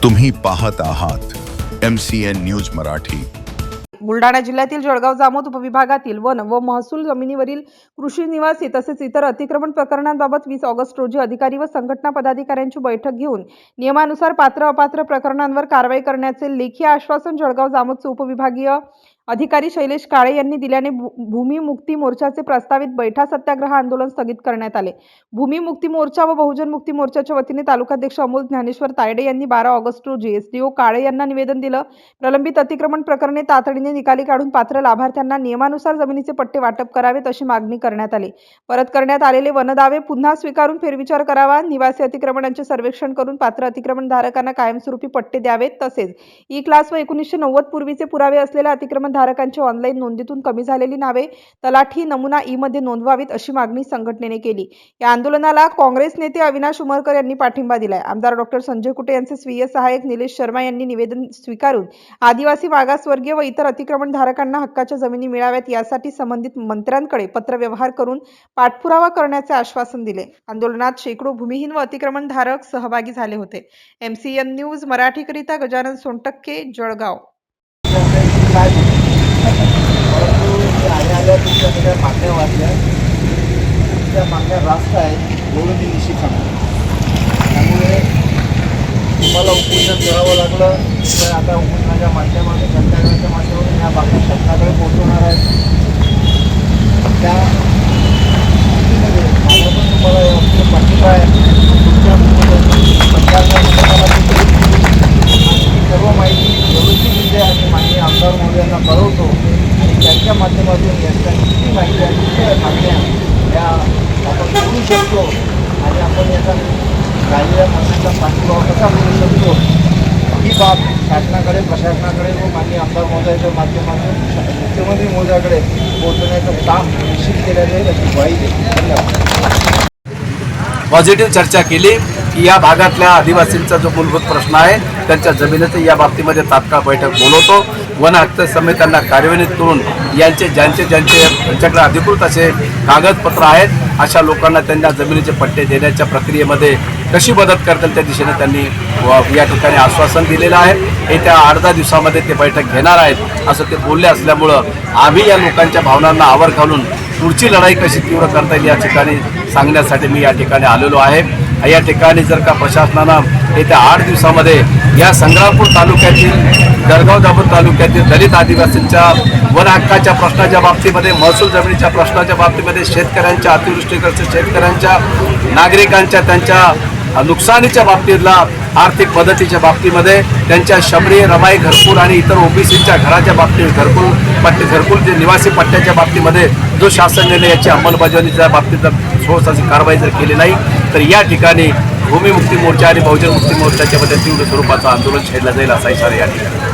तुम्ही पाहत आहात MCN न्यूज मराठी। बुलढाणा जिल्ह्यातील जळगाव जामोद उपविभागातील वन व महसूल जमिनीवरील कृषी निवासी तसेच इतर अतिक्रमण प्रकरणांबाबत 20 ऑगस्ट रोजी अधिकारी व संघटना पदाधिकाऱ्यांची बैठक घेऊन नियमानुसार पात्र अपात्र प्रकरणांवर कारवाई करण्याचे लेखी आश्वासन जळगाव जामोदचे उपविभागीय अधिकारी शैलेश काळे यांनी दिल्याने भूमी मुक्ती मोर्चाचे प्रस्तावित बैठा सत्याग्रह आंदोलन स्थगित करण्यात आले। भूमी मुक्ती मोर्चा व बहुजन मुक्ती मोर्चाच्या वतीने तालुकाध्यक्ष अमोल ज्ञानेश्वर तायडे यांनी 12 ऑगस्ट रोजी SDO काळे यांना निवेदन दिलं। प्रलंबित अतिक्रमण प्रकरणे तातडीने निकाली काढून पात्र लाभार्थ्यांना नियमानुसार जमिनीचे पट्टे वाटप करावेत अशी मागणी करण्यात आली। परत करण्यात आलेले वनदावे पुन्हा स्वीकारून फेरविचार करावा, निवासी अतिक्रमणांचे सर्वेक्षण करून पात्र अतिक्रमण धारकांना कायमस्वरूपी पट्टे द्यावेत, तसेच E-क्लास व 1990 पूर्वीचे पुरावे असलेल्या अतिक्रमण धारकांची ऑनलाईन नोंदीतून कमी झालेली नावे तलाठी नमुना E मध्ये नोंदवावीत अशी मागणी संघटनेने केली। या आंदोलनाला काँग्रेस नेते अविनाश उमरकर यांनी पाठिंबा दिलाय। आमदार डॉक्टर संजय कुटे यांचे स्वीय सहाय्यक निलेश शर्मा यांनी निवेदन स्वीकारून आदिवासी मागासवर्गीय व इतर अतिक्रमण धारकांना हक्काच्या जमिनी मिळाव्यात यासाठी संबंधित मंत्र्यांकडे पत्रव्यवहार करून पाठपुरावा करण्याचे आश्वासन दिले। आंदोलनात शेकडो भूमिहीन व अतिक्रमण धारक सहभागी झाले होते। MCN न्यूज मराठीकरिता गजानन सोनटक्के, जळगाव। आल्या तुमच्या सगळ्या मागण्या वाढल्या, तुमच्या मागण्या रास्त आहेत एवढं मी निश्चित सांगतो। त्यामुळे तुम्हाला उपोषण करावं लागलं तर आता उपोषणाच्या माध्यमातून सत्याग्रहाच्या माध्यमातून या मागण्या शासनाकडे पोहोचवणार आहेत। त्या स्थितीमध्ये माझा पण तुम्हाला पाठिंबा आहे। तुमच्या सर्व माहिती व्यवस्थितरित्या आणि माननीय आमदार महोदयांना कळवतो आणि त्यांच्या माध्यमातून यांच्या किती माहिती आहे किती मागण्या या आपण करू शकतो आणि आपण याचा राहिलेल्या मागण्यांचा पाठपुरावा कसा करू शकतो ही बाब शासनाकडे, प्रशासनाकडे व माननीय आमदार महोदयाच्या माध्यमातून मुख्यमंत्री महोदयाकडे पोहोचवण्याचं काम निश्चित केलं जाईल अशी ग्वाही देतो। धन्यवाद। पॉझिटिव्ह चर्चा केली की या भागातल्या आदिवासींचा जो मूलभूत प्रश्न आहे त्यांच्या जमिनीचं या बाबतीमध्ये तात्काळ बैठक बोलवतो। वन हक्क समित्यांना कार्यान्वित करून ज्यांच्याकडे अधिकृत असे कागदपत्र आहेत अशा लोकांना त्यांना जमिनीचे पट्टे देण्याच्या प्रक्रियेमध्ये कशी मदत करतील त्या दिशेने त्यांनी या ठिकाणी आश्वासन दिलेलं आहे। येत्या 8-10 दिवसामध्ये ते बैठक घेणार आहेत असं ते बोलले असल्यामुळं आम्ही या लोकांच्या भावनांना आवर घालून पुढची लढाई कशी तीव्र करता येईल या ठिकाणी सांगण्यासाठी मी या ठिकाणी आलेलो आहे। या ठिकाणी जर का प्रशासनानं येत्या 8 दिवसामध्ये या संग्रामपूर तालुक्यातील, जळगाव जामोद तालुक्यातील दलित आदिवासींच्या वन हक्काच्या प्रश्नाच्या बाबतीमध्ये, महसूल जमिनीच्या प्रश्नाच्या बाबतीमध्ये, शेतकऱ्यांच्या, अतिवृष्टीग्रस्त शेतकऱ्यांच्या, नागरिकांच्या त्यांच्या नुकसानीच्या बाबतीतला, आर्थिक मदतीच्या बाबतीमध्ये, त्यांच्या शबरी, रमाई, घरकुल आणि इतर OBCच्या घराच्या बाबतीत घरकुल जे निवासी पट्ट्याच्या बाबतीमध्ये जो शासन निर्णय याची अंमलबजावणीच्या बाबतीत जर ठोस अशी कारवाई जर केली नाही तर या ठिकाणी भूमी मुक्ती मोर्चा आणि बहुजन मुक्ती मोर्चाच्या मध्ये तीव्र स्वरूपाचं आंदोलन छेडलं जाईल असा इशारा या ठिकाणी